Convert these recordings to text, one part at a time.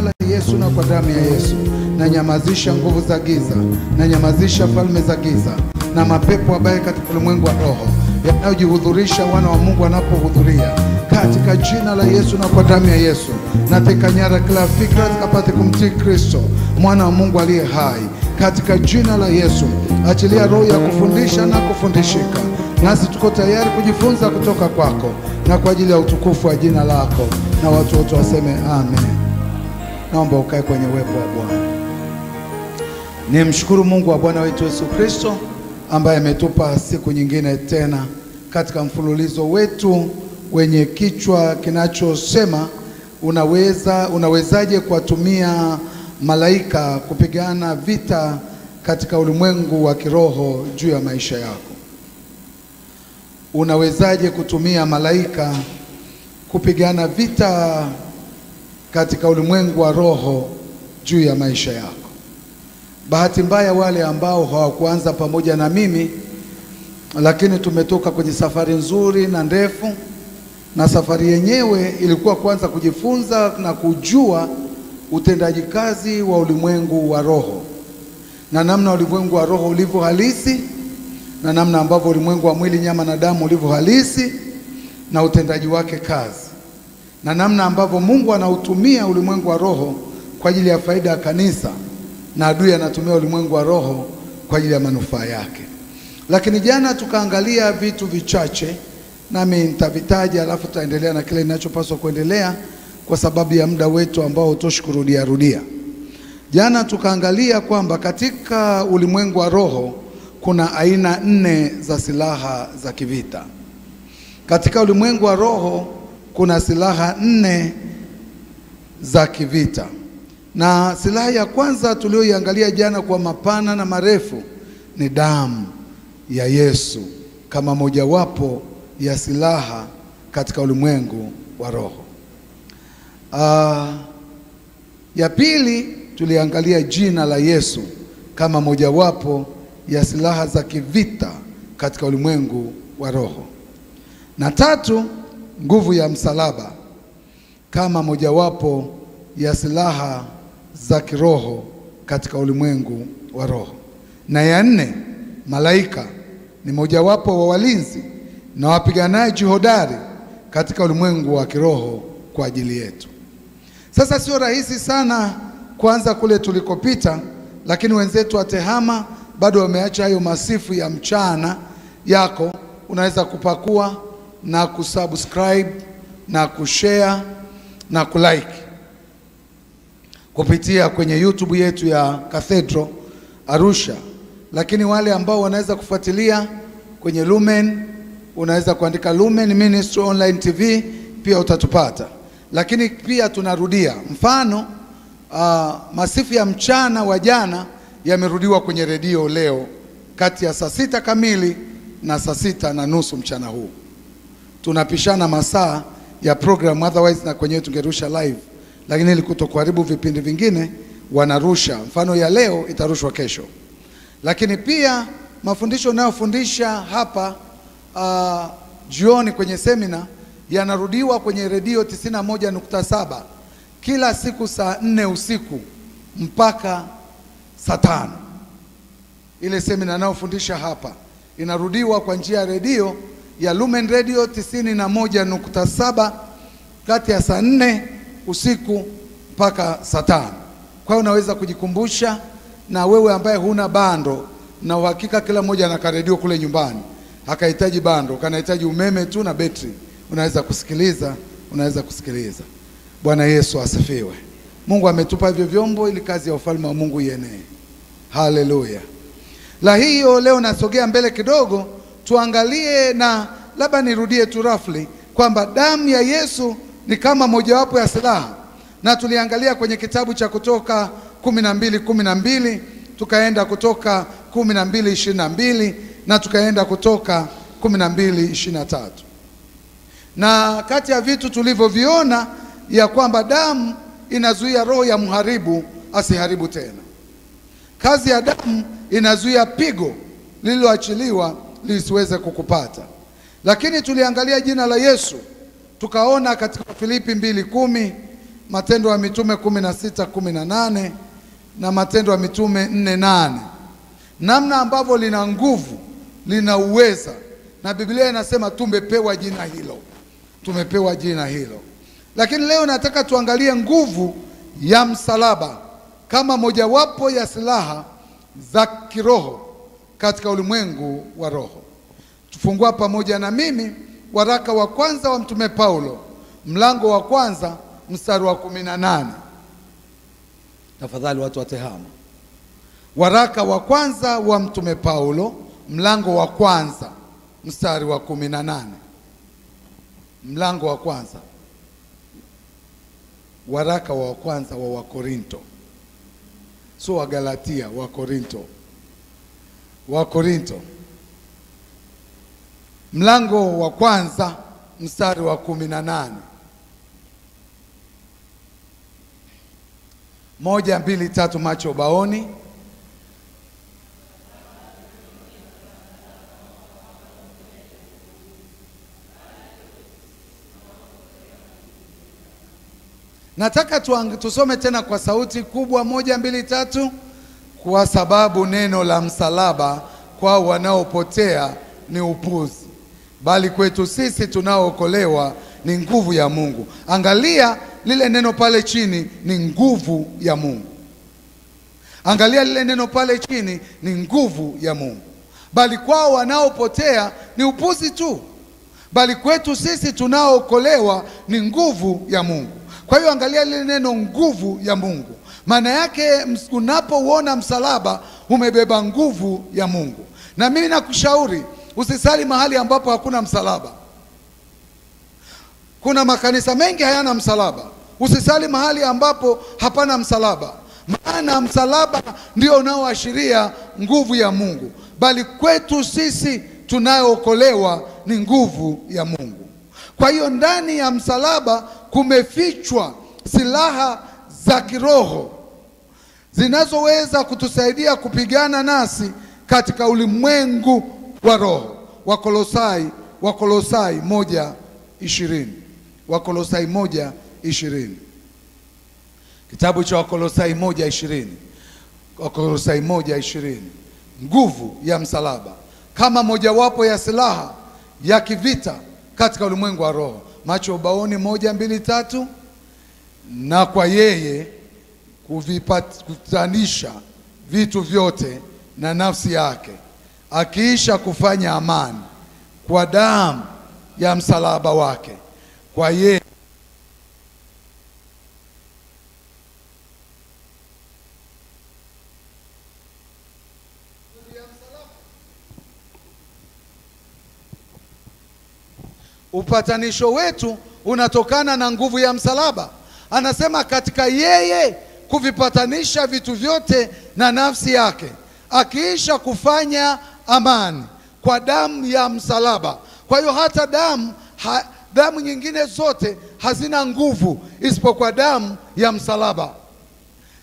la Yesu na kwa damu ya Yesu, na nyamazisha nguvu za giza, na nyamazisha falme za giza na mapepo mabaya katika ulimwengu wa roho yanayojihudhurisha wana wa Mungu wanapohudhuria, katika jina la Yesu na kwa damu ya Yesu. Nateka nyara kila fikra zikapate kumtii Kristo mwana wa Mungu aliye hai, katika jina la Yesu. Achilia roho ya kufundisha na kufundishika, nasi tuko tayari kujifunza kutoka kwako na kwa ajili ya utukufu wa jina lako, na watu wote waseme amen. Naomba ukae kwenye uwepo wa Bwana. Nimshukuru Mungu wa Bwana wetu Yesu Kristo ambaye ametupa siku nyingine tena katika mfululizo wetu wenye kichwa kinachosema unawezaje kuwatumia malaika kupigana vita katika ulimwengu wa kiroho juu ya maisha yako. Unawezaje kutumia malaika kupigana vita katika ulimwengu wa roho juu ya maisha yako. Bahati mbaya wale ambao hawakuanza pamoja na mimi, lakini tumetoka kwenye safari nzuri na ndefu, na safari yenyewe ilikuwa kwanza kujifunza na kujua utendaji kazi wa ulimwengu wa roho, na namna ulimwengu wa roho ulivyo halisi, na namna ambavyo ulimwengu wa mwili, nyama na damu ulivyo halisi na utendaji wake kazi, na namna ambavyo Mungu anautumia ulimwengu wa roho kwa ajili ya faida ya kanisa, na adui anatumia ulimwengu wa roho kwa ajili ya manufaa yake. Lakini jana tukaangalia vitu vichache, nami nitavitaja alafu tutaendelea na kile ninachopaswa kuendelea kwa sababu ya muda wetu ambao hutoshi rudia. Jana tukaangalia kwamba katika ulimwengu wa roho kuna aina 4 za silaha za kivita. Katika ulimwengu wa roho kuna silaha 4 za kivita. Na silaha ya kwanza tulioiangalia jana kwa mapana na marefu ni damu ya Yesu kama mojawapo ya silaha katika ulimwengu wa roho. Ya pili tuliangalia jina la Yesu kama mojawapo ya silaha za kivita katika ulimwengu wa roho. Na tatu, nguvu ya msalaba kama mojawapo ya silaha za kiroho katika ulimwengu wa roho. Na ya 4, malaika ni mojawapo wa walinzi na wapiganaji hodari katika ulimwengu wa kiroho kwa ajili yetu. Sasa sio rahisi sana kuanza kule tulikopita, lakini wenzetu wa Tehama bado wameacha hayo masifu ya mchana yako. Unaweza kupakua na kusubscribe na kushare na kulike kupitia kwenye YouTube yetu ya Cathedral Arusha. Lakini wale ambao wanaweza kufuatilia kwenye Lumen, unaweza kuandika Lumen Ministry Online TV, pia utatupata. Lakini pia tunarudia, mfano masifu ya mchana wa jana yamerudiwa kwenye redio leo kati ya saa 6 kamili na saa 6:30 mchana huu. Tunapishana masaa ya program, otherwise na kwenye tungerusha live, lakini ili kutokuharibu vipindi vingine wanarusha. Mfano ya leo itarushwa kesho. Lakini pia mafundisho unayofundisha hapa jioni kwenye semina yanarudiwa kwenye redio 91.7 kila siku saa 4 usiku mpaka saa 5. Ile semina nayofundisha hapa inarudiwa kwa njia ya redio ya Lumen Radio 91.7 kati ya saa 4 usiku mpaka saa 5. Kwa hiyo unaweza kujikumbusha, na wewe ambaye huna bando, na uhakika kila mmoja ana redio kule nyumbani, hakahitaji bando, kanahitaji umeme tu na betri, unaweza kusikiliza. Bwana Yesu asifiwe. Mungu ametupa hivyo vyombo ili kazi ya ufalme wa Mungu ienee. Haleluya. La hiyo leo nasogea mbele kidogo, tuangalie, na labda nirudie tu roughly kwamba damu ya Yesu ni kama mojawapo ya silaha. Na tuliangalia kwenye kitabu cha Kutoka 12:12, tukaenda Kutoka 12:22, na tukaenda Kutoka 12:23. Na kati ya vitu tulivyoviona ya kwamba damu inazuia roho ya mharibu asiharibu tena. Kazi ya damu inazuia pigo lililoachiliwa lisiweze kukupata. Lakini tuliangalia jina la Yesu, tukaona katika Filipi 2:10 Matendo ya Mitume 16:18 na Matendo ya Mitume 4:8, namna ambavyo lina nguvu, lina uweza, na Biblia inasema tumepewa jina hilo, tumepewa jina hilo. Lakini leo nataka tuangalie nguvu ya msalaba kama mojawapo ya silaha za kiroho katika ulimwengu wa roho. Tufungua pamoja na mimi waraka wa kwanza wa Mtume Paulo, mlango wa kwanza mstari wa 18. Tafadhali watu wa tehama. Waraka wa kwanza wa Mtume Paulo, mlango wa kwanza mstari wa 18. Mlango wa kwanza. Waraka wa kwanza wa Wakorinto, sio wa Galatia, wa Korinto. Wa Korinto, mlango wa kwanza mstari wa 18. 1, 2, 3, macho ubaoni. Nataka tusome tena kwa sauti kubwa, 1, 2, 3. Kwa sababu neno la msalaba kwa wanaopotea ni upuzi, bali kwetu sisi tunaookolewa ni nguvu ya Mungu. Angalia lile neno pale chini, ni nguvu ya Mungu. Angalia lile neno pale chini, ni nguvu ya Mungu. Bali kwao wanaopotea ni upuzi tu, bali kwetu sisi tunaookolewa ni nguvu ya Mungu. Kwa hiyo angalia lile neno nguvu ya Mungu. Maana yake unapouona msalaba umebeba nguvu ya Mungu. Na mimi nakushauri usisali mahali ambapo hakuna msalaba. Kuna makanisa mengi hayana msalaba. Usisali mahali ambapo hapana msalaba, maana msalaba ndio unaoashiria nguvu ya Mungu. Bali kwetu sisi tunayookolewa ni nguvu ya Mungu. Kwa hiyo ndani ya msalaba kumefichwa silaha za kiroho zinazoweza kutusaidia kupigana nasi katika ulimwengu wa roho. Wakolosai 1:20. Wakolosai 1:20. Kitabu cha Wakolosai 1:20. Wakolosai 1:20. Nguvu ya msalaba kama mojawapo ya silaha ya kivita katika ulimwengu wa roho. Macho ubaoni, 1, 2, 3. Na kwa yeye kuvipatanisha vitu vyote na nafsi yake, akiisha kufanya amani kwa damu ya msalaba wake. Kwa yeye upatanisho wetu unatokana na nguvu ya msalaba. Anasema katika yeye kuvipatanisha vitu vyote na nafsi yake, akiisha kufanya amani kwa damu ya msalaba. Kwa hiyo hata damu nyingine zote hazina nguvu isipokuwa damu ya msalaba.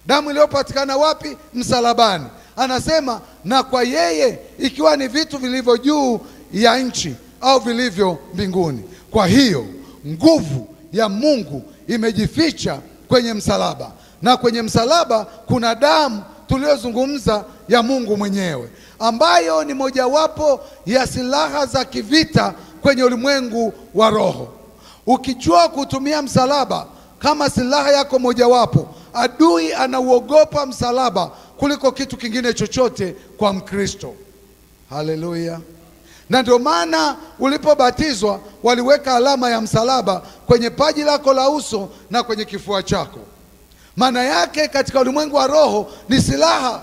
Damu iliyopatikana wapi? Msalabani. Anasema na kwa yeye, ikiwa ni vitu vilivyo juu ya nchi au vilivyo mbinguni. Kwa hiyo nguvu ya Mungu imejificha kwenye msalaba, na kwenye msalaba kuna damu tuliyozungumza ya Mungu mwenyewe, ambayo ni mojawapo ya silaha za kivita kwenye ulimwengu wa roho. Ukijua kutumia msalaba kama silaha yako mojawapo, adui anauogopa msalaba kuliko kitu kingine chochote kwa Mkristo. Haleluya. Na ndio maana ulipobatizwa waliweka alama ya msalaba kwenye paji lako la uso na kwenye kifua chako. Maana yake katika ulimwengu wa roho ni silaha.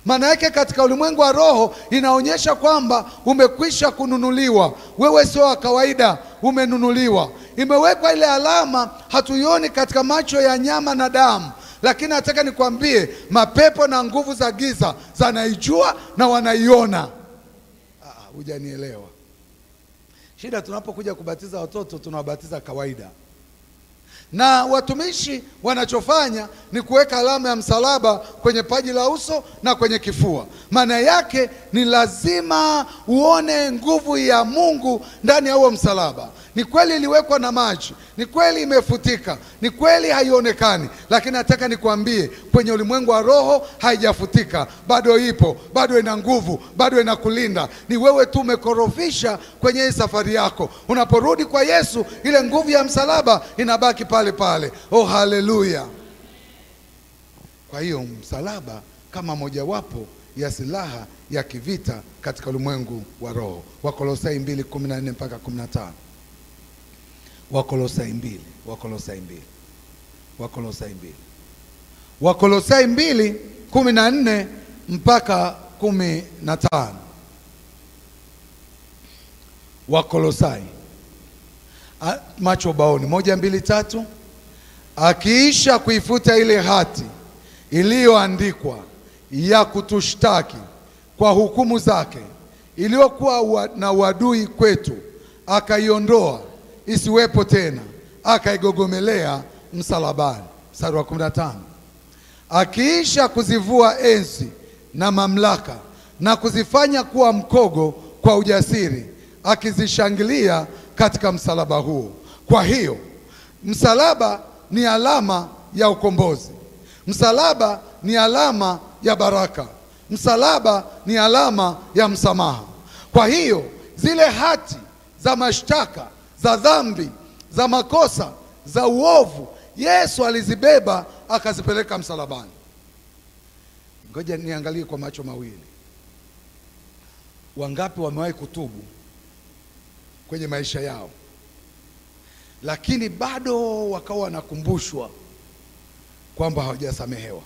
Maana yake katika ulimwengu wa roho inaonyesha kwamba umekwisha kununuliwa. Wewe sio wa kawaida, umenunuliwa. Imewekwa ile alama, hatuioni katika macho ya nyama na damu, lakini nataka nikwambie mapepo na nguvu za giza zanaijua na wanaiona. Hujanielewa. Shida tunapokuja kubatiza watoto tunawabatiza kawaida. Na watumishi wanachofanya ni kuweka alama ya msalaba kwenye paji la uso na kwenye kifua. Maana yake ni lazima uone nguvu ya Mungu ndani ya huo msalaba. Ni kweli iliwekwa na maji, ni kweli imefutika, ni kweli haionekani, lakini nataka nikwambie kwenye ulimwengu wa roho haijafutika, bado ipo, bado ina nguvu, bado inakulinda. Ni wewe tu umekorofisha kwenye hii safari yako. Unaporudi kwa Yesu, ile nguvu ya msalaba inabaki pale pale. Oh, haleluya! Kwa hiyo msalaba kama mojawapo ya silaha ya kivita katika ulimwengu wa roho. Wakolosai 2:14 mpaka 15. Wakolosai 2:14 mpaka 15. Wakolosai, macho baoni, 1, 2, 3. Akiisha kuifuta ile hati iliyoandikwa ya kutushtaki kwa hukumu zake, iliyokuwa na uadui kwetu, akaiondoa isiwepo tena, akaigogomelea msalabani. Mstari wa 15. Akiisha kuzivua enzi na mamlaka na kuzifanya kuwa mkogo kwa ujasiri, akizishangilia katika msalaba huo. Kwa hiyo msalaba ni alama ya ukombozi. Msalaba ni alama ya baraka. Msalaba ni alama ya msamaha. Kwa hiyo zile hati za mashtaka, za dhambi, za makosa, za uovu, Yesu alizibeba akazipeleka msalabani. Ngoja niangalie kwa macho mawili. Wangapi wamewahi kutubu kwenye maisha yao, lakini bado wakawa wanakumbushwa kwamba hawajasamehewa?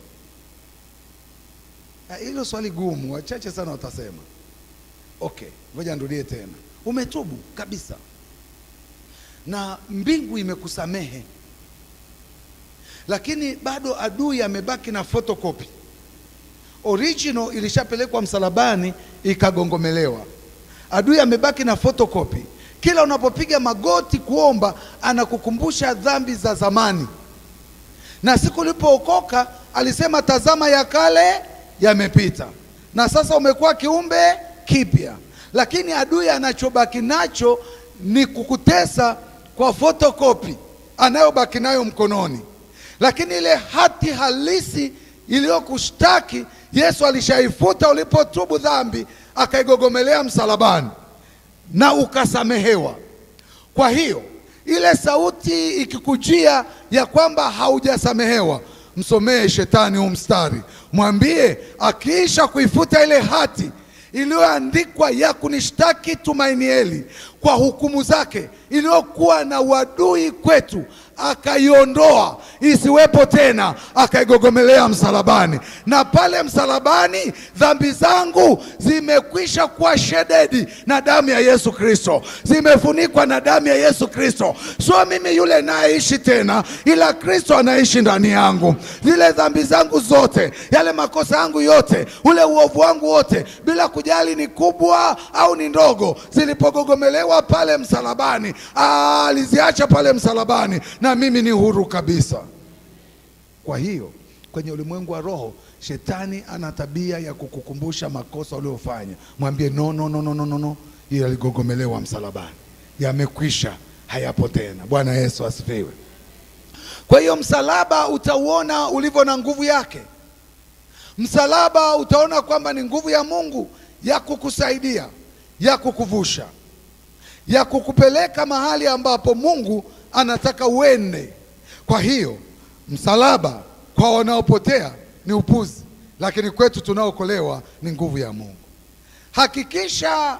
Hilo swali gumu, wachache sana watasema. Okay, ngoja nirudie tena. Umetubu kabisa na mbingu imekusamehe, lakini bado adui amebaki na photocopy. Original ilishapelekwa msalabani ikagongomelewa. Adui amebaki na photocopy. Kila unapopiga magoti kuomba anakukumbusha dhambi za zamani. Na siku ulipookoka alisema, tazama ya kale yamepita na sasa umekuwa kiumbe kipya. Lakini adui anachobaki nacho ni kukutesa kwa photocopy anayobaki nayo mkononi. Lakini ile hati halisi iliyokushtaki Yesu alishaifuta ulipotubu dhambi, akaigogomelea msalabani na ukasamehewa. Kwa hiyo ile sauti ikikujia ya kwamba haujasamehewa, msomee shetani huu mstari, mwambie akiisha kuifuta ile hati iliyoandikwa ya kunishtaki Tumainieli kwa hukumu zake, iliyokuwa na uadui kwetu, akaiondoa isiwepo tena, akaigogomelea msalabani. Na pale msalabani dhambi zangu zimekwisha kuwa shededi na damu ya Yesu Kristo, zimefunikwa na damu ya Yesu Kristo. Sio mimi yule naishi tena, ila Kristo anaishi ndani yangu. Zile dhambi zangu zote, yale makosa yangu yote, ule uovu wangu wote, bila kujali ni kubwa au ni ndogo, zilipogogomelewa pale msalabani, aliziacha pale msalabani, na mimi ni huru kabisa. Kwa hiyo kwenye ulimwengu wa roho, shetani ana tabia ya kukukumbusha makosa uliyofanya. Mwambie no, hiyo yaligogomelewa msalabani, yamekwisha, hayapo tena. Bwana Yesu asifiwe. Kwa hiyo msalaba utauona ulivyo na nguvu yake. Msalaba utaona kwamba ni nguvu ya Mungu ya kukusaidia, ya kukuvusha, ya kukupeleka mahali ambapo Mungu anataka uende. Kwa hiyo msalaba kwa wanaopotea ni upuzi, lakini kwetu tunaokolewa ni nguvu ya Mungu. Hakikisha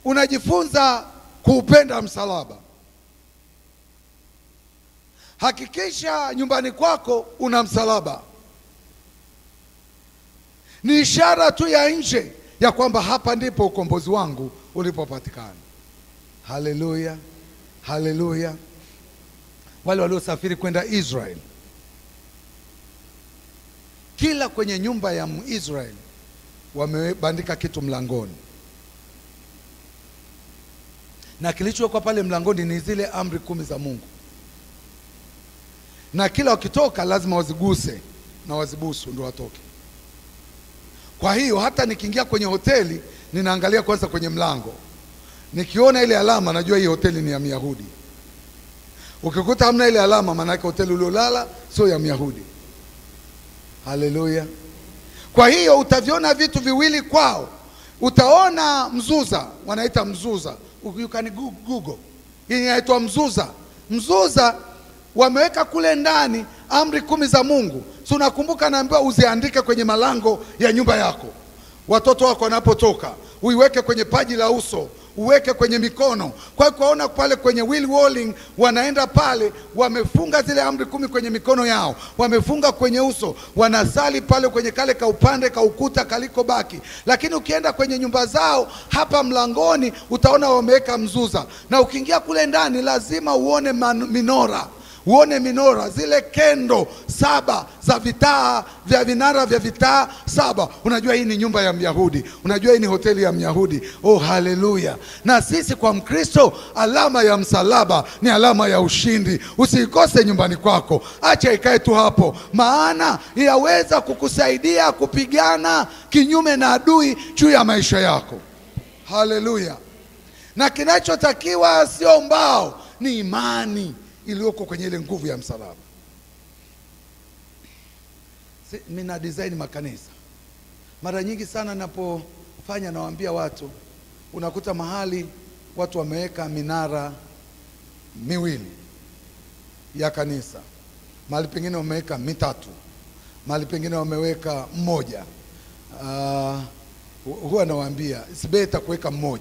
unajifunza kuupenda msalaba. Hakikisha nyumbani kwako una msalaba. Ni ishara tu ya nje ya kwamba hapa ndipo ukombozi wangu ulipopatikana. Haleluya, haleluya. Wale waliosafiri kwenda Israel, kila kwenye nyumba ya Israel wamebandika kitu mlangoni, na kilichowekwa pale mlangoni ni zile amri 10 za Mungu, na kila wakitoka lazima waziguse na wazibusu ndio watoke. Kwa hiyo hata nikiingia kwenye hoteli ninaangalia kwanza kwenye mlango, Nikiona ile alama najua hii hoteli ni ya Myahudi. Ukikuta hamna ile alama, maana yake hoteli uliolala sio ya Myahudi. Haleluya. Kwa hiyo utaviona vitu viwili kwao. Utaona mzuza, wanaita mzuza. You can Google. Hii inaitwa mzuza. Mzuza wameweka kule ndani amri 10 za Mungu. So unakumbuka naambiwa uziandike kwenye malango ya nyumba yako. Watoto wako wanapotoka, uiweke kwenye paji la uso, uweke kwenye mikono. Kwa hiyo kuona pale kwenye Will Walling wanaenda pale, wamefunga zile amri 10 kwenye mikono yao, wamefunga kwenye uso, wanasali pale kwenye kale ka upande ka ukuta kaliko baki. Lakini ukienda kwenye nyumba zao hapa mlangoni utaona wameweka mzuza. Na ukiingia kule ndani lazima uone minora. Uone minora, zile kendo 7 za vitaa vya vinara vya vitaa 7. Unajua hii ni nyumba ya Myahudi. Unajua hii ni hoteli ya Myahudi. Oh, haleluya. Na sisi kwa Mkristo, alama ya msalaba ni alama ya ushindi. Usikose nyumbani kwako. Acha ikae tu hapo, maana inaweza kukusaidia kupigana kinyume na adui juu ya maisha yako. Haleluya. Na kinachotakiwa sio mbao, ni imani iliyoko kwenye ile nguvu ya msalaba. Mina design makanisa. Mara nyingi sana napofanya nawaambia watu, unakuta mahali watu wameweka minara 2 ya kanisa. Mahali pengine wameweka 3. Mahali pengine wameweka 1. Huwa nawaambia it's better kuweka 1.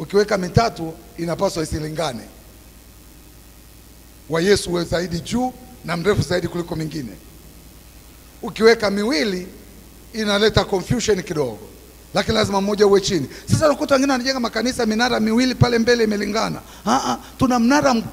Ukiweka 3 inapaswa isilingane. Wa Yesu uwe zaidi juu na mrefu zaidi kuliko mingine. Ukiweka 2 inaleta confusion kidogo, lakini lazima 1 uwe chini. Sasa unakuta wengine wanajenga makanisa minara 2 pale mbele imelingana.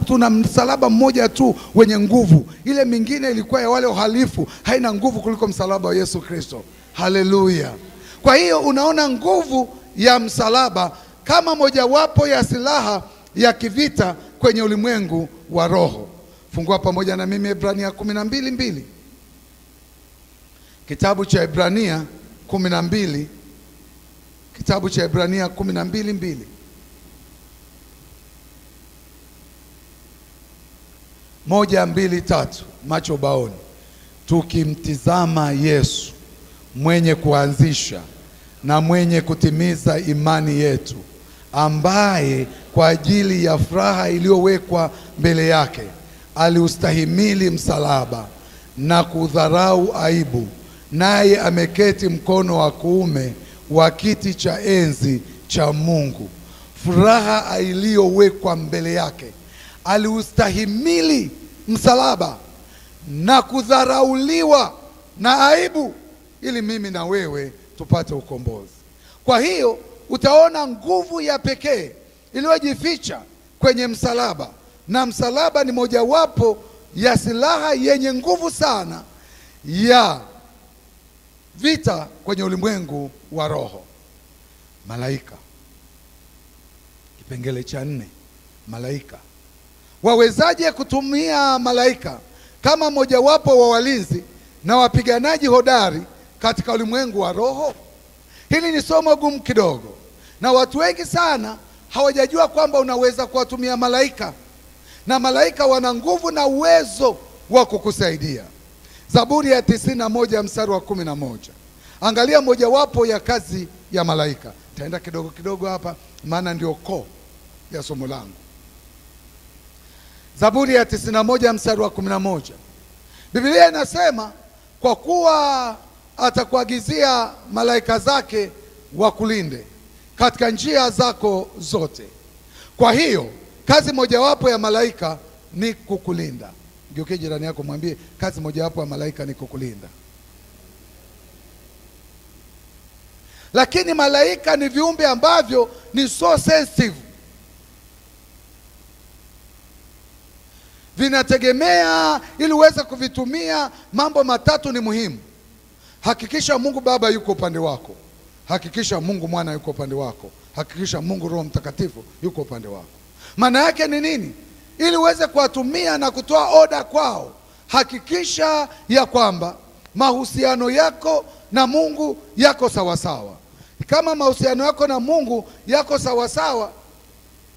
Tuna msalaba 1 tu wenye nguvu. Ile mingine ilikuwa ya wale uhalifu, haina nguvu kuliko msalaba wa Yesu Kristo. Haleluya. Kwa hiyo unaona nguvu ya msalaba kama mojawapo ya silaha ya kivita kwenye ulimwengu wa roho. Fungua pamoja na mimi Ebrania 12:2. Kitabu cha Ebrania 12. Kitabu cha Ebrania 12:2. Moja, mbili, tatu. Macho baoni. Tukimtizama Yesu, mwenye kuanzisha na mwenye kutimiza imani yetu, ambaye kwa ajili ya furaha iliyowekwa mbele yake aliustahimili msalaba na kudharau aibu, naye ameketi mkono wa kuume wa kiti cha enzi cha Mungu. Furaha iliyowekwa mbele yake, aliustahimili msalaba na kudharauliwa na aibu, ili mimi na wewe tupate ukombozi. Kwa hiyo utaona nguvu ya pekee iliyojificha kwenye msalaba, na msalaba ni mojawapo ya silaha yenye nguvu sana ya vita kwenye ulimwengu wa roho. Malaika. Kipengele cha 4. Malaika. Wawezaje kutumia malaika kama mojawapo wa walinzi na wapiganaji hodari katika ulimwengu wa roho? Hili ni somo gumu kidogo, na watu wengi sana hawajajua kwamba unaweza kuwatumia malaika, na malaika wana nguvu na uwezo wa kukusaidia. Zaburi ya 91 mstari wa 11. Angalia mojawapo ya kazi ya malaika. Taenda kidogo kidogo hapa, maana ndio koo ya somo langu. Zaburi ya 91 mstari wa 11. Biblia inasema, kwa kuwa atakuagizia malaika zake wakulinde katika njia zako zote. Kwa hiyo kazi mojawapo ya malaika ni kukulinda. Geuke jirani yako mwambie, kazi mojawapo ya malaika ni kukulinda. Lakini malaika ni viumbe ambavyo ni so sensitive. Vinategemea, ili uweze kuvitumia, mambo 3 ni muhimu. Hakikisha Mungu Baba yuko upande wako. Hakikisha Mungu Mwana yuko upande wako. Hakikisha Mungu Roho Mtakatifu yuko upande wako. Maana yake ni nini? Ili uweze kuwatumia na kutoa oda kwao, hakikisha ya kwamba mahusiano yako na Mungu yako sawasawa. Kama mahusiano yako na Mungu yako sawasawa,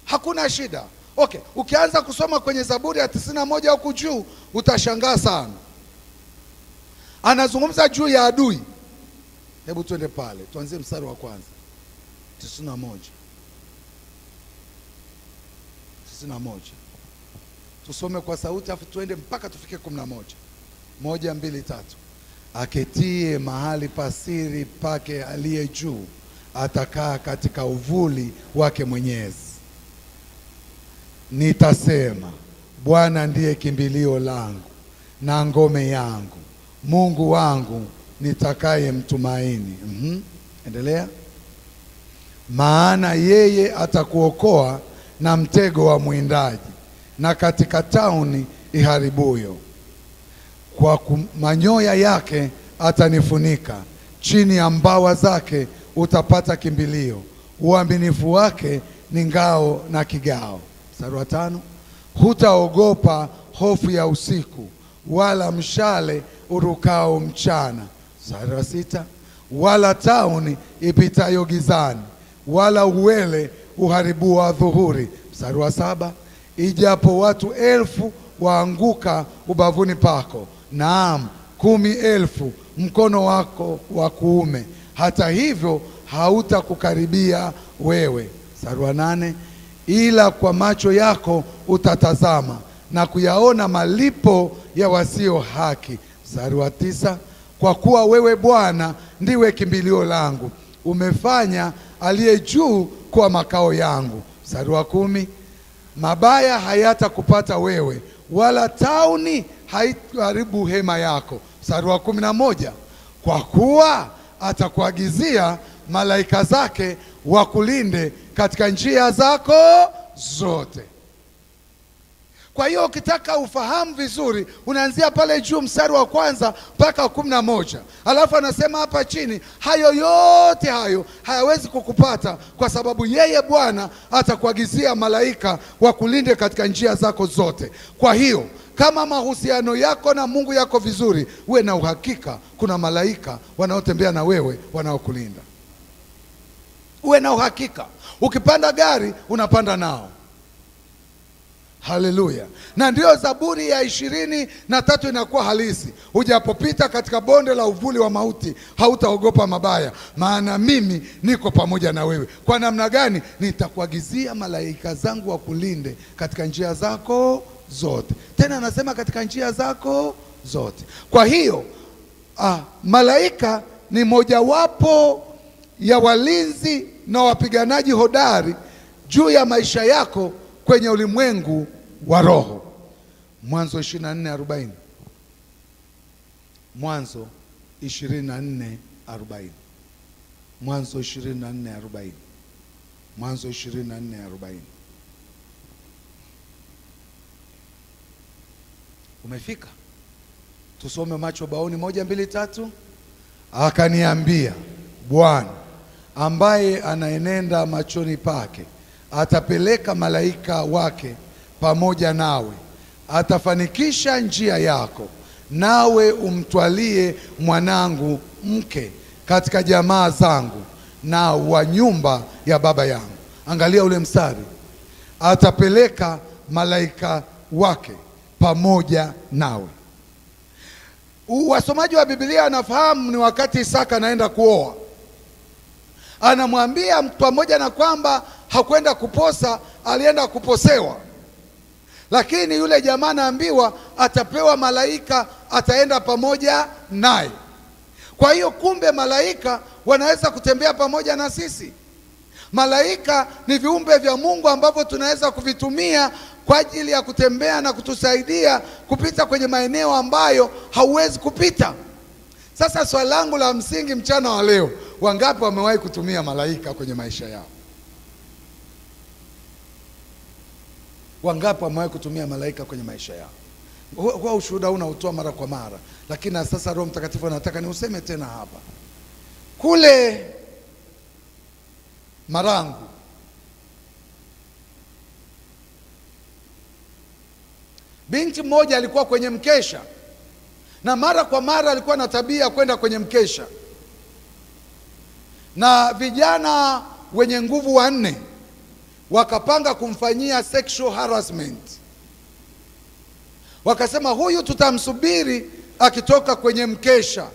hakuna shida. Okay, ukianza kusoma kwenye Zaburi ya 91 huku juu utashangaa sana. Anazungumza juu ya adui. Hebu tuende pale, tuanzie mstari wa kwanza. 91. Tusome kwa sauti afu tuende mpaka tufike 11. 1, 2, 3. Aketie mahali pasiri pake aliye juu atakaa katika uvuli wake Mwenyezi. Nitasema, Bwana ndiye kimbilio langu na ngome yangu, Mungu wangu nitakaye mtumaini. Endelea. Maana yeye atakuokoa na mtego wa mwindaji na katika tauni iharibuyo. Kwa manyoya yake atanifunika, chini ya mbawa zake utapata kimbilio. Uaminifu wake ni ngao na kigao. Mstari wa 5. Hutaogopa hofu ya usiku, wala mshale urukao mchana. Mstari wa 6. Wala tauni ipitayo gizani, wala uwele uharibu wa dhuhuri. Mstari wa 7. Ijapo watu 1000 waanguka ubavuni pako, naam 10,000 mkono wako wa kuume, hata hivyo hautakukaribia wewe. Mstari wa 8. Ila kwa macho yako utatazama na kuyaona malipo ya wasio haki. Mstari wa 9. Kwa kuwa wewe Bwana ndiwe kimbilio langu, umefanya aliye juu kuwa makao yangu. Mstari wa 10. Mabaya hayatakupata wewe, wala tauni haitaharibu hema yako. Mstari wa 11. Kwa kuwa atakuagizia malaika zake wakulinde katika njia zako zote. Kwa hiyo ukitaka ufahamu vizuri, unaanzia pale juu mstari wa kwanza mpaka 11. Alafu anasema hapa chini, hayo yote hayo hayawezi kukupata kwa sababu yeye Bwana atakuagizia malaika wakulinde katika njia zako zote. Kwa hiyo kama mahusiano yako na Mungu yako vizuri, uwe na uhakika kuna malaika wanaotembea na wewe wanaokulinda. Uwe na uhakika. Ukipanda gari unapanda nao. Haleluya. Na ndio Zaburi ya 23 inakuwa halisi. Ujapopita katika bonde la uvuli wa mauti, hautaogopa mabaya, maana mimi niko pamoja na wewe. Kwa namna gani? Nitakuagizia malaika zangu wakulinde katika njia zako zote. Tena anasema katika njia zako zote. Kwa hiyo malaika ni mojawapo ya walinzi na wapiganaji hodari juu ya maisha yako kwenye ulimwengu wa roho. Mwanzo 24:40. Mwanzo 24:40. Mwanzo 24:40. Mwanzo 24:40. Umefika? Tusome macho baoni. 1, 2, 3. Akaniambia, Bwana ambaye anaenenda machoni pake atapeleka malaika wake pamoja nawe, atafanikisha njia yako, nawe umtwalie mwanangu mke katika jamaa zangu na wa nyumba ya baba yangu. Angalia ule mstari, atapeleka malaika wake pamoja nawe. Wasomaji wa Biblia anafahamu ni wakati Isaka anaenda kuoa. Anamwambia pamoja na kwamba hakwenda kuposa, alienda kuposewa. Lakini yule jamaa anaambiwa atapewa malaika, ataenda pamoja naye. Kwa hiyo kumbe malaika wanaweza kutembea pamoja na sisi. Malaika ni viumbe vya Mungu ambavyo tunaweza kuvitumia kwa ajili ya kutembea na kutusaidia kupita kwenye maeneo ambayo hauwezi kupita. Sasa swali langu la msingi mchana wa leo, wangapi wamewahi kutumia malaika kwenye maisha yao? Wangapi wamewahi kutumia malaika kwenye maisha yao? Kwa ushuhuda unautoa mara kwa mara, lakini na sasa Roho Mtakatifu anataka niuseme tena hapa. Kule Marangu, binti mmoja alikuwa kwenye mkesha, na mara kwa mara alikuwa na tabia kwenda kwenye mkesha. na vijana wenye nguvu 4 wakapanga kumfanyia sexual harassment. Wakasema huyu tutamsubiri akitoka kwenye mkesha,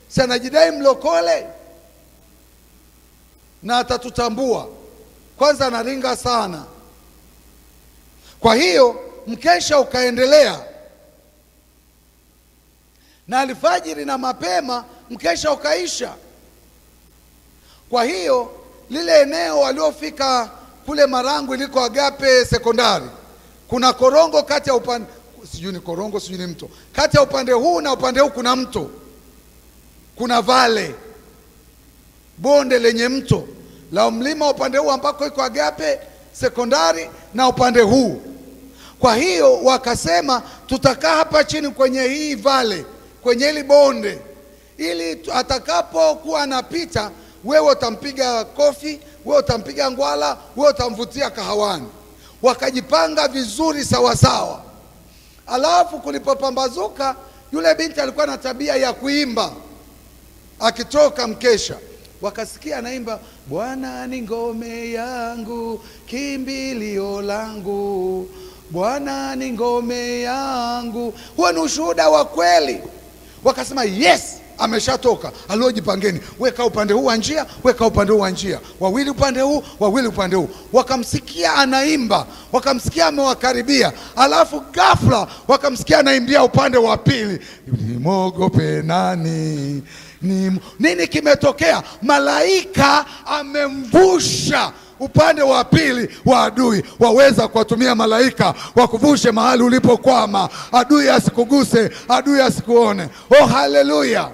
si anajidai mlokole na atatutambua, kwanza anaringa sana. Kwa hiyo mkesha ukaendelea, na alfajiri na mapema mkesha ukaisha. Kwa hiyo lile eneo waliofika kule Marangu iliko Agape Sekondari, kuna korongo kati ya upande, sijui ni korongo sijui ni mto, kati ya upande huu na upande huu kuna mto, kuna vale, bonde lenye mto la mlima upande huu ambako iko Agape Sekondari na upande huu. Kwa hiyo wakasema tutakaa hapa chini kwenye hii vale, kwenye hili bonde, ili atakapokuwa anapita wewe utampiga kofi, wewe utampiga ngwala, wewe utamvutia kahawani. Wakajipanga vizuri sawa sawa. Alafu kulipopambazuka, yule binti alikuwa na tabia ya kuimba akitoka mkesha. Wakasikia anaimba, Bwana ni ngome yangu, kimbilio langu, Bwana ni ngome yangu. Huo ni ushuhuda wa kweli. Wakasema yes, ameshatoka. Aliojipangeni, weka upande huu wa njia, weka upande huu wa njia, wawili upande huu, wawili upande huu. Wakamsikia anaimba, wakamsikia amewakaribia. Alafu ghafla wakamsikia anaimbia upande wa pili, nimogope nani? Nini kimetokea? Malaika amemvusha upande wa pili wa adui. Waweza kuwatumia malaika wakuvushe mahali ulipokwama, adui asikuguse, adui asikuone. Oh, haleluya!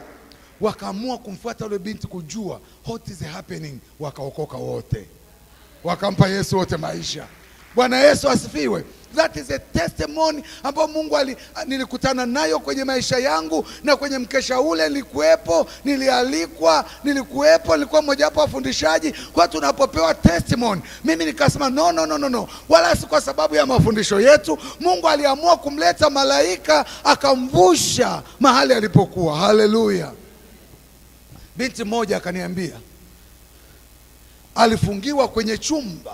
Wakaamua kumfuata yule binti kujua what is happening. Wakaokoka wote, wakampa Yesu wote maisha. Bwana Yesu asifiwe. That is a testimony ambayo Mungu nilikutana nayo kwenye maisha yangu, na kwenye mkesha ule nilikuwepo, nilialikwa, nilikuwepo, nilikuwa mmoja wapo wafundishaji. Kwa tunapopewa testimony, mimi nikasema no, wala si kwa sababu ya mafundisho yetu. Mungu aliamua kumleta malaika akamvusha mahali alipokuwa. Haleluya. Binti mmoja akaniambia alifungiwa kwenye chumba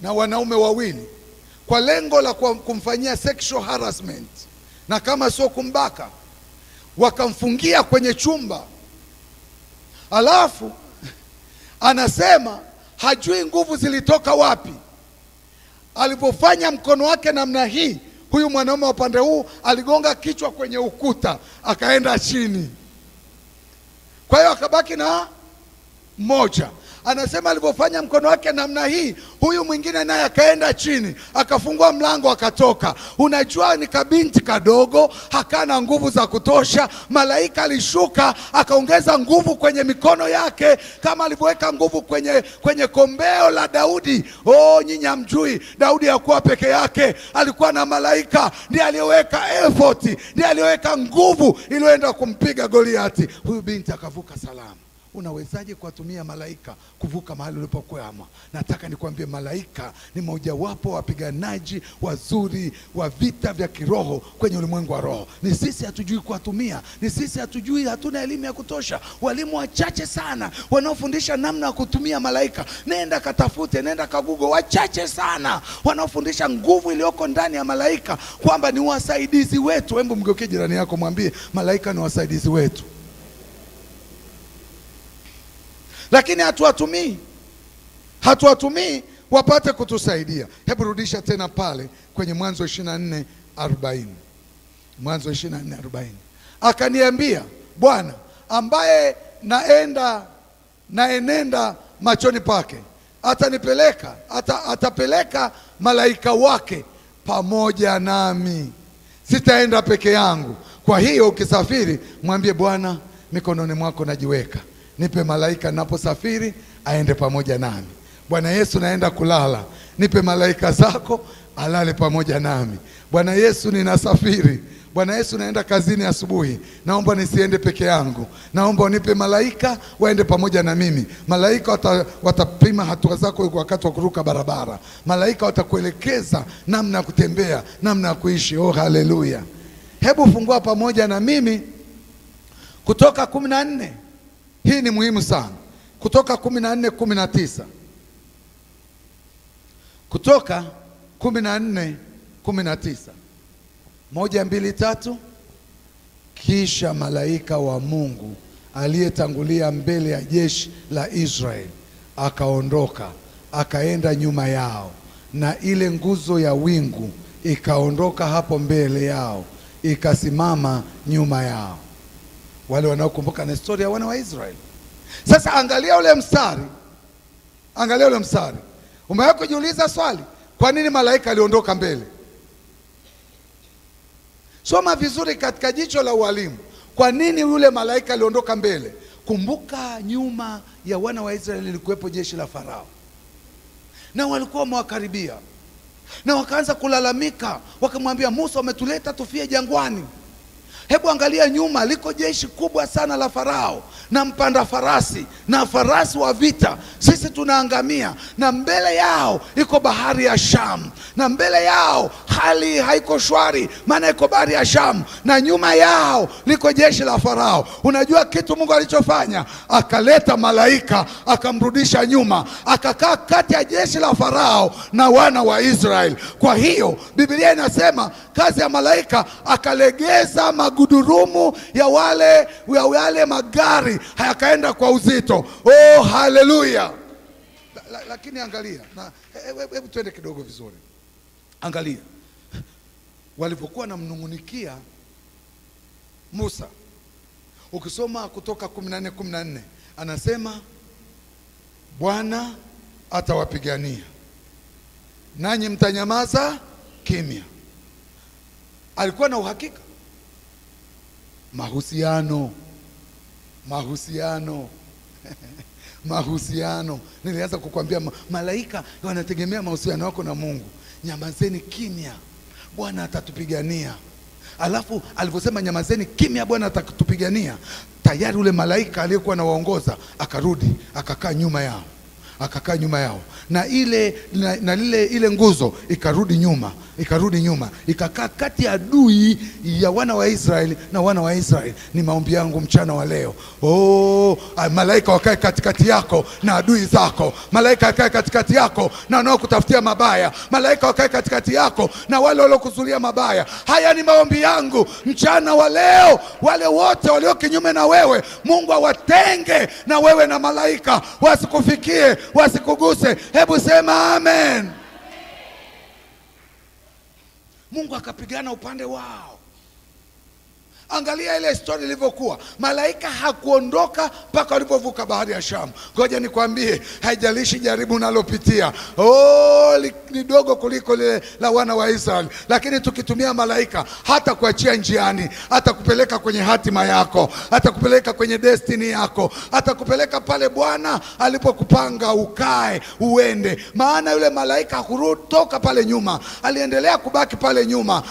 na wanaume 2 kwa lengo la kumfanyia sexual harassment, na kama sio kumbaka, wakamfungia kwenye chumba. Alafu anasema hajui nguvu zilitoka wapi. Alipofanya mkono wake namna hii, huyu mwanaume wa pande huu aligonga kichwa kwenye ukuta, akaenda chini. Kwa hiyo akabaki na mmoja. Anasema alipofanya mkono wake namna hii, huyu mwingine naye akaenda chini, akafungua mlango akatoka. Unajua ni kabinti kadogo, hakana nguvu za kutosha. Malaika alishuka akaongeza nguvu kwenye mikono yake, kama alivyoweka nguvu kwenye kombeo la Daudi. Oh, nyinyi hamjui, Daudi hakuwa peke yake, alikuwa na malaika. Ndiye aliyeweka effort, ndiye aliyeweka nguvu iliyoenda kumpiga Goliati. Huyu binti akavuka salama. Unawezaje kuwatumia malaika kuvuka mahali ulipokwama? Nataka nikwambie, malaika ni mojawapo wapiganaji wazuri wa vita vya kiroho kwenye ulimwengu wa roho. Ni sisi hatujui kuwatumia, ni sisi hatujui, hatuna elimu ya kutosha. Walimu wachache sana wanaofundisha namna ya kutumia malaika. Nenda katafute, nenda kagugo, wachache sana wanaofundisha nguvu iliyoko ndani ya malaika, kwamba ni wasaidizi wetu. Hebu mgeukie jirani yako, mwambie malaika ni wasaidizi wetu. Lakini hatuwatumii wapate kutusaidia. Hebu rudisha tena pale kwenye Mwanzo 24:40. Mwanzo 24:40. Akaniambia, Bwana ambaye naenenda machoni pake atapeleka malaika wake pamoja nami, sitaenda peke yangu. Kwa hiyo ukisafiri, mwambie Bwana, mikononi mwako najiweka, nipe malaika ninaposafiri aende pamoja nami. Bwana Yesu, naenda kulala, nipe malaika zako alale pamoja nami. Bwana Yesu, ninasafiri. Bwana Yesu, naenda kazini asubuhi, naomba nisiende peke yangu, naomba unipe malaika waende pamoja na mimi. Malaika watapima hatua zako wakati wa kuruka barabara. Malaika watakuelekeza namna ya kutembea, namna ya kuishi. Oh, haleluya. Hebu fungua pamoja na mimi Kutoka 14. Hii ni muhimu sana. Kutoka 14:19. Kutoka 14:19. 1, 2, 3. Kisha malaika wa Mungu aliyetangulia mbele ya jeshi la Israeli akaondoka, akaenda nyuma yao, na ile nguzo ya wingu ikaondoka hapo mbele yao, ikasimama nyuma yao. Wale wanaokumbuka na historia wana wa Israeli. Sasa angalia ule mstari. Angalia ule mstari. Umewahi kujiuliza swali, kwa nini malaika aliondoka mbele? Soma vizuri katika jicho la ualimu. Kwa nini yule malaika aliondoka mbele? Kumbuka nyuma ya wana wa Israeli lilikuwepo jeshi la Farao. Na walikuwa wamewakaribia. Na wakaanza kulalamika, wakamwambia Musa, umetuleta tufie jangwani. Hebu angalia nyuma, liko jeshi kubwa sana la Farao na mpanda farasi na farasi wa vita. Sisi tunaangamia. Na mbele yao iko bahari ya Shamu, na mbele yao hali haiko shwari, maana iko bahari ya Shamu, na nyuma yao liko jeshi la Farao. Unajua kitu Mungu alichofanya? Akaleta malaika, akamrudisha nyuma, akakaa kati ya jeshi la Farao na wana wa Israeli. Kwa hiyo Biblia inasema kazi ya malaika, akalegeza magudurumu ya wale magari, hayakaenda kwa uzito. Oh, haleluya! Lakini angalia, hebu twende kidogo vizuri. Angalia walivyokuwa namnungunikia Musa. Ukisoma Kutoka 14:14 anasema Bwana atawapigania, nanyi mtanyamaza kimya. Alikuwa na uhakika. Mahusiano. Nilianza kukwambia malaika wanategemea mahusiano yako na Mungu. Nyamazeni kimya, Bwana atatupigania. Alafu alivyosema nyamazeni kimya, Bwana atatupigania, tayari ule malaika aliyekuwa anawaongoza akarudi, akakaa nyuma yao. Na ile nguzo ikarudi nyuma, ikakaa kati ya adui ya wana wa Israeli na wana wa Israeli. Ni maombi yangu mchana wa leo, malaika wakae katikati yako na adui zako. Malaika wakae katikati yako na wanaokutafutia mabaya. Malaika wakae katikati yako na wale waliokuzulia mabaya. Haya ni maombi yangu mchana wa leo. Wale wote walio kinyume na wewe, Mungu awatenge na wewe na malaika, wasikufikie, wasikuguse. Hebu sema amen. Mungu akapigana upande wao. Angalia ile story ilivyokuwa. Malaika hakuondoka mpaka walipovuka bahari ya Shamu. Ngoja nikwambie, haijalishi jaribu unalopitia, ni dogo kuliko lile la wana wa Israeli, lakini tukitumia malaika, hata kuachia njiani, hata kupeleka kwenye hatima yako, hata kupeleka kwenye destiny yako, hata kupeleka pale Bwana alipokupanga ukae uende. Maana yule malaika hakutoka pale nyuma, aliendelea kubaki pale nyuma.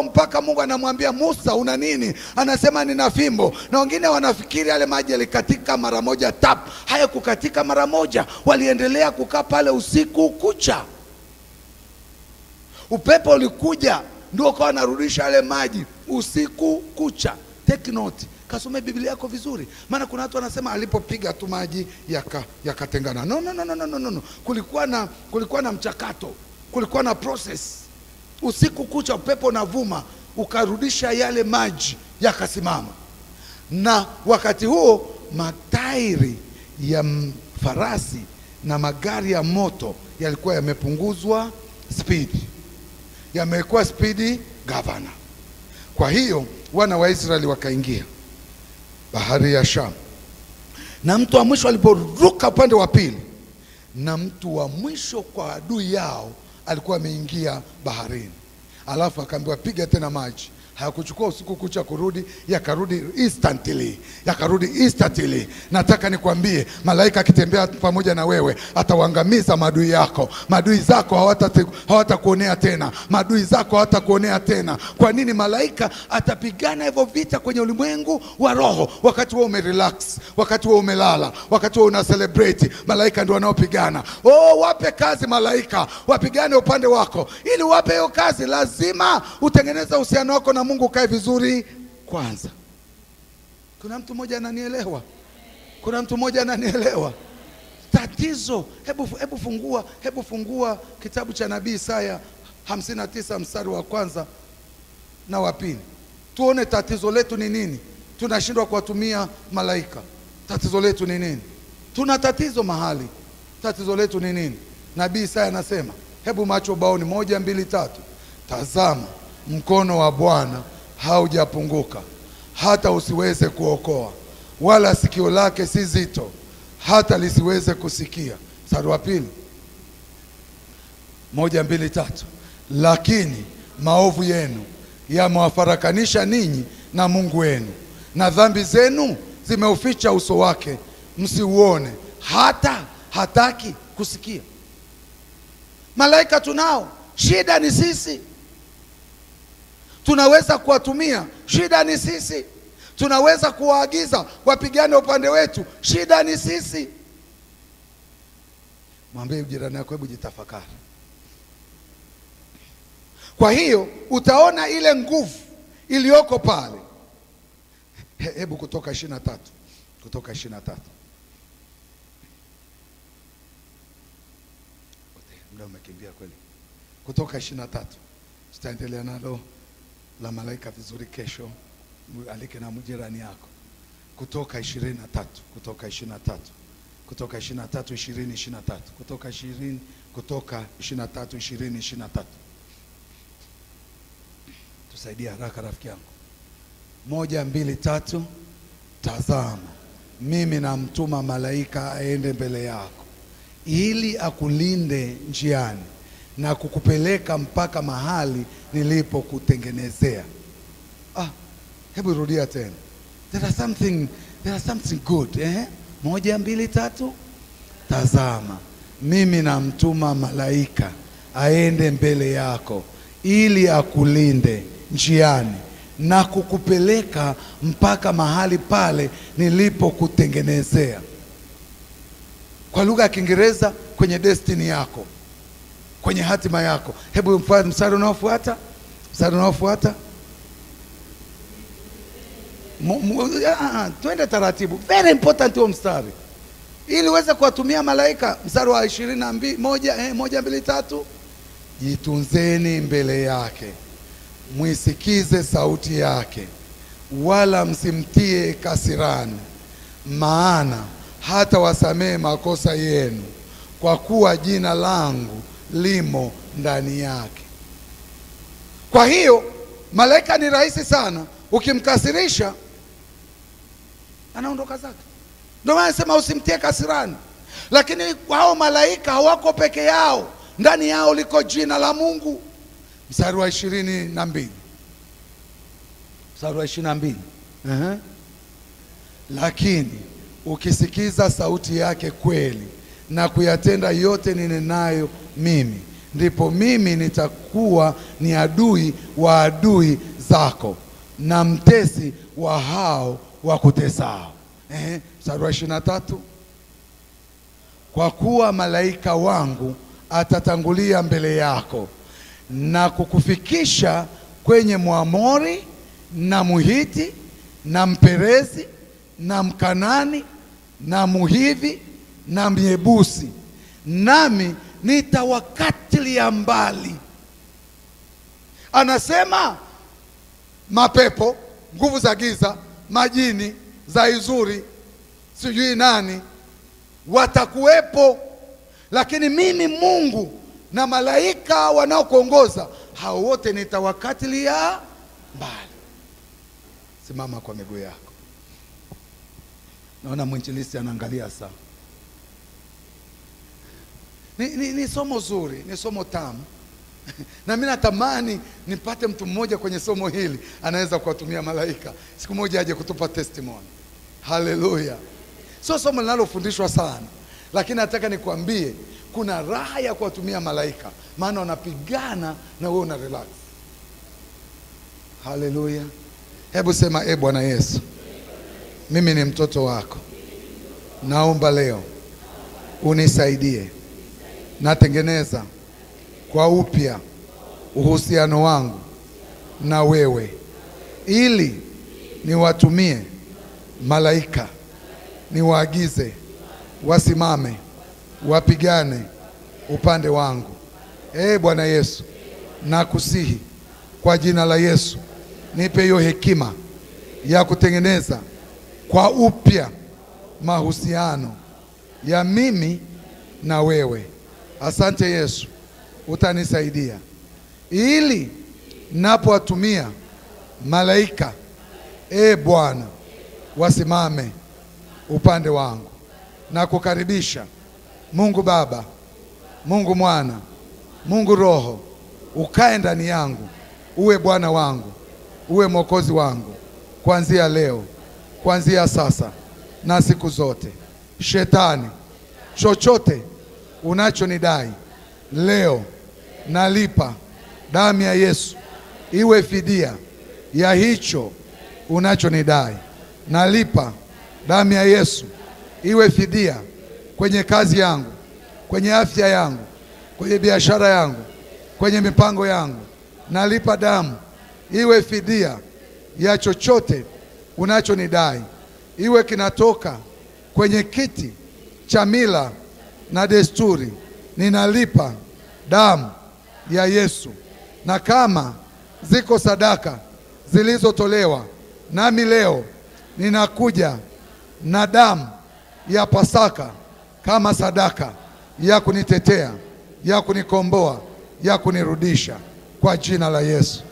Mpaka Mungu anamwambia Musa, una nini? Anasema nina fimbo. Na wengine wanafikiri yale maji yalikatika mara moja tap. Haya kukatika mara moja. Waliendelea kukaa pale usiku kucha. Upepo ulikuja ndio kwa anarudisha yale maji usiku kucha. Take note. Kasome Biblia yako vizuri. Maana kuna watu wanasema alipopiga tu maji yakatengana. No. Kulikuwa na mchakato. Kulikuwa na process. Usiku kucha upepo unavuma, ukarudisha yale maji yakasimama. Na wakati huo matairi ya farasi na magari ya moto yalikuwa yamepunguzwa speed, yamekuwa speed governor. Kwa hiyo wana wa Israeli wakaingia bahari ya Shamu, na mtu wa mwisho aliporuka upande wa pili, na mtu wa mwisho kwa adui yao alikuwa ameingia baharini. Alafu akaambiwa piga tena maji. Hayakuchukua usiku kucha kurudi, yakarudi instantly. Nataka nikwambie, malaika akitembea pamoja na wewe atawaangamiza maadui yako. Maadui zako hawatakuonea tena. Maadui zako hawatakuonea tena. Kwa nini? Malaika atapigana hivyo vita kwenye ulimwengu wa roho. Wakati wewe umerelax, wakati wewe umelala, wakati wewe una celebrate, malaika ndio wanaopigana. Wape kazi malaika, wapigane upande wako. Ili wape hiyo kazi, lazima utengeneze uhusiano wako na Mungu kae vizuri kwanza. Kuna mtu mmoja ananielewa? Kuna mtu mmoja ananielewa? Tatizo, hebu fungua kitabu cha nabii Isaya 59 mstari wa kwanza na wa pili. Tuone tatizo letu ni nini. Tunashindwa kuwatumia malaika. Tatizo letu ni nini? Tuna tatizo mahali. Tatizo letu ni nini? Nabii Isaya anasema, hebu macho baoni, 1, 2, 3. Tazama, mkono wa Bwana haujapunguka hata usiweze kuokoa, wala sikio lake si zito hata lisiweze kusikia. Mstari wa pili, 1, 2, 3. Lakini maovu yenu yamewafarakanisha ninyi na Mungu wenu, na dhambi zenu zimeuficha uso wake msiuone, hata hataki kusikia. Malaika tunao, shida ni sisi. Tunaweza kuwatumia, shida ni sisi. Tunaweza kuwaagiza wapigane upande wetu, shida ni sisi. Mwambie jirani yako, hebu jitafakari. Kwa hiyo utaona ile nguvu iliyoko pale. Hebu Kutoka 23. Kutoka 23. Muda umekimbia kweli. Kutoka 23. Tutaendelea nalo la malaika vizuri kesho. Alike na jirani yako. Kutoka 23. Kutoka 23. Kutoka 23 20 23. Kutoka 20 Kutoka 23 20 23. Tusaidia haraka rafiki yangu. 1, 2, 3. Tazama, mimi namtuma malaika aende mbele yako ili akulinde njiani na kukupeleka mpaka mahali nilipokutengenezea. Hebu rudia tena. There are something good. 1, 2, 3. Tazama, mimi namtuma malaika aende mbele yako ili akulinde njiani na kukupeleka mpaka mahali pale nilipokutengenezea. Kwa lugha ya Kiingereza, kwenye destiny yako, kwenye hatima yako. Hebu mstari unaofuata. Mstari unaofuata. Twende taratibu. Very important huo mstari, ili uweze kuwatumia malaika. Mstari wa 22, 1, 2, 3. Jitunzeni mbele yake, mwisikize sauti yake, wala msimtie kasirani, maana hata wasamehe makosa yenu, kwa kuwa jina langu limo ndani yake. Kwa hiyo malaika ni rahisi sana, ukimkasirisha anaondoka zake. Ndio maana nasema usimtie kasirani. Lakini hao malaika hawako peke yao, ndani yao liko jina la Mungu. Mstari wa 22. Mstari wa 22. Lakini ukisikiza sauti yake kweli na kuyatenda yote ninenayo mimi, ndipo mimi nitakuwa ni adui wa adui zako na mtesi wa hao wakutesao. Mstari wa 23. Kwa kuwa malaika wangu atatangulia mbele yako na kukufikisha kwenye Mwamori na Muhiti na Mperezi na Mkanani na Muhivi na Myebusi, nami nitawakatilia mbali. Anasema mapepo, nguvu za giza, majini, za izuri, sijui nani watakuwepo, lakini mimi Mungu na malaika wanaokuongoza hao wote nitawakatilia mbali. Simama kwa miguu yako. Naona mwinjilisti anaangalia saa. Ni somo zuri, ni somo tamu. Na mimi natamani nipate mtu mmoja kwenye somo hili anaweza kuwatumia malaika. Siku moja aje kutupa testimony. Haleluya. Sio somo linalofundishwa sana, lakini nataka nikwambie kuna raha ya kuwatumia malaika, maana wanapigana na wewe una relax. Haleluya. Hebu sema, Bwana Yesu, mimi ni mtoto wako. Naomba leo unisaidie. Natengeneza kwa upya uhusiano wangu na wewe, ili niwatumie malaika niwaagize wasimame wapigane upande wangu. Bwana Yesu, nakusihi kwa jina la Yesu, nipe hiyo hekima ya kutengeneza kwa upya mahusiano ya mimi na wewe. Asante Yesu, utanisaidia ili napowatumia malaika, Bwana, wasimame upande wangu. Na kukaribisha Mungu Baba, Mungu Mwana, Mungu Roho, ukae ndani yangu, uwe Bwana wangu, uwe Mwokozi wangu, kuanzia leo, kuanzia sasa na siku zote. Shetani, chochote unachonidai leo, nalipa damu ya Yesu iwe fidia ya hicho unachonidai. Nalipa damu ya Yesu iwe fidia kwenye kazi yangu, kwenye afya yangu, kwenye biashara yangu, kwenye mipango yangu. Nalipa damu iwe fidia ya chochote unachonidai, iwe kinatoka kwenye kiti cha mila na desturi. Ninalipa damu ya Yesu. Na kama ziko sadaka zilizotolewa, nami leo ninakuja na damu ya Pasaka kama sadaka ya kunitetea, ya kunikomboa, ya kunirudisha, kwa jina la Yesu.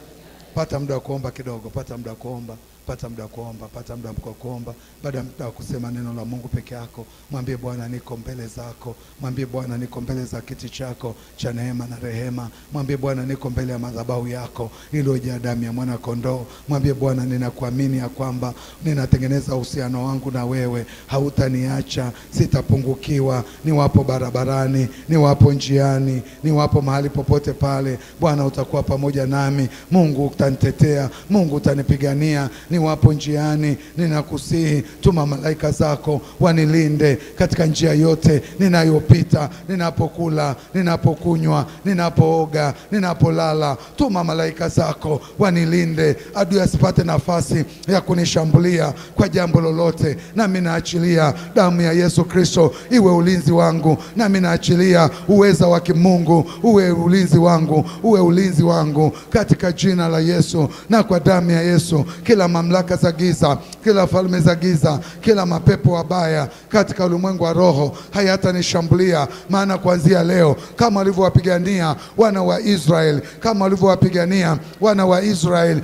Pata muda wa kuomba kidogo, pata muda wa kuomba, pata muda wa kuomba, pata muda wa kuomba. Baada ya muda wa kusema neno la Mungu peke yako, mwambie Bwana, niko mbele zako. Mwambie Bwana, niko mbele za kiti chako cha neema na rehema. Mwambie Bwana, niko mbele ya madhabahu yako iliyojaa damu ya mwana kondoo. Mwambie Bwana, ninakuamini ya kwamba ninatengeneza uhusiano wangu na wewe. Hautaniacha, sitapungukiwa. Niwapo barabarani, niwapo njiani, niwapo mahali popote pale, Bwana utakuwa pamoja nami. Mungu utanitetea, Mungu utanipigania. Niwapo njiani, ninakusihi, tuma malaika zako wanilinde katika njia yote ninayopita, ninapokula, ninapokunywa, ninapooga, ninapolala. Tuma malaika zako wanilinde, adui asipate nafasi ya kunishambulia kwa jambo lolote. Nami naachilia damu ya Yesu Kristo iwe ulinzi wangu. Nami naachilia uweza wa kimungu uwe ulinzi wangu, uwe ulinzi wangu katika jina la Yesu. Na kwa damu ya Yesu, kila mamlaka za giza, kila falme za giza, kila mapepo wabaya katika ulimwengu wa roho hayatanishambulia. Maana kuanzia leo, kama walivyowapigania wana wa Israeli, kama walivyowapigania wana wa Israeli,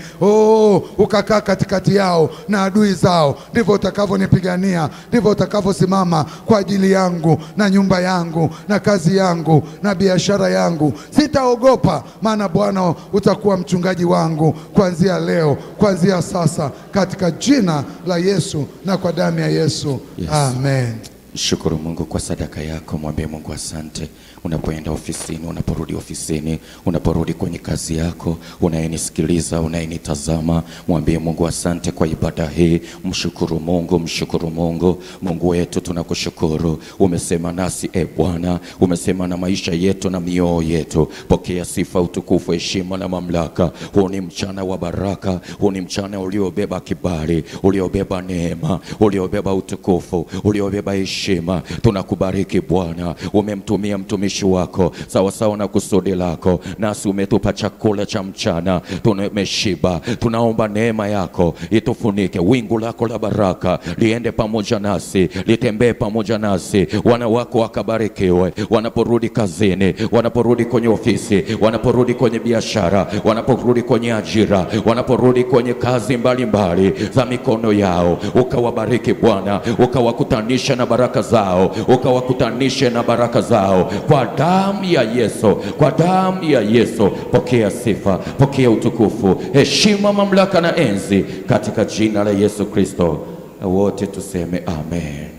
ukakaa katikati yao na adui zao, ndivyo utakavyonipigania, ndivyo utakavyosimama kwa ajili yangu na nyumba yangu na kazi yangu na biashara yangu. Sitaogopa, maana Bwana utakuwa mchungaji wangu kuanzia leo, kuanzia sasa, katika jina la Yesu na kwa damu ya Yesu. Yes. Amen. Shukuru Mungu kwa sadaka yako. Mwambie Mungu asante. Unapoenda ofisini, unaporudi ofisini, unaporudi kwenye kazi yako, unayenisikiliza, unayenitazama, mwambie Mungu asante kwa ibada hii. Mshukuru Mungu, mshukuru Mungu. Mungu wetu, tunakushukuru. Umesema nasi Bwana, umesema na maisha yetu na mioyo yetu. Pokea sifa, utukufu, heshima na mamlaka. Huu ni mchana wa baraka, huu ni mchana uliobeba kibali, uliobeba neema, uliobeba utukufu, uliobeba heshima. Tunakubariki Bwana. Umemtumia mtumishi wako sawa sawa na kusudi lako, nasi umetupa chakula cha mchana, tumeshiba. Tunaomba neema yako itufunike, wingu lako la baraka liende pamoja nasi, litembee pamoja nasi. Wana wako wakabarikiwe wanaporudi kazini, wanaporudi kwenye ofisi, wanaporudi kwenye biashara, wanaporudi kwenye ajira, wanaporudi kwenye kazi mbalimbali za mikono yao. Ukawabariki Bwana, ukawakutanisha na baraka zao, ukawakutanishe na baraka zao kwa damu ya Yesu, kwa damu ya Yesu. Pokea sifa, pokea utukufu, heshima, mamlaka na enzi katika jina la Yesu Kristo. Wote tuseme amen.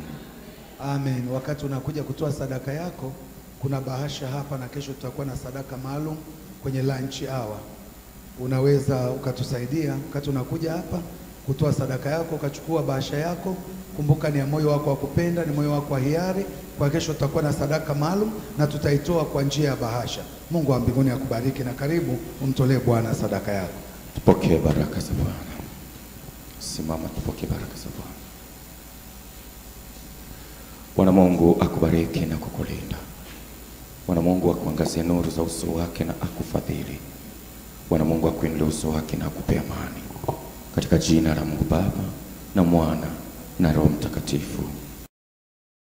Amen. Wakati unakuja kutoa sadaka yako, kuna bahasha hapa, na kesho tutakuwa na sadaka maalum kwenye lunch hour. Unaweza ukatusaidia wakati unakuja hapa kutoa sadaka yako, ukachukua bahasha yako. Kumbuka ni moyo wako wa kupenda, ni moyo wako wa hiari. Kwa kesho tutakuwa na sadaka maalum na tutaitoa kwa njia ya bahasha. Mungu wa mbinguni akubariki, na karibu umtolee Bwana sadaka yako. Tupokee baraka za Bwana. Simama tupokee baraka za Bwana. Bwana Mungu akubariki na kukulinda. Bwana Mungu akuangazie nuru za uso wake na akufadhili. Bwana Mungu akuinulie uso wake na akupe amani. Katika jina la Mungu Baba na Mwana na Roho Mtakatifu.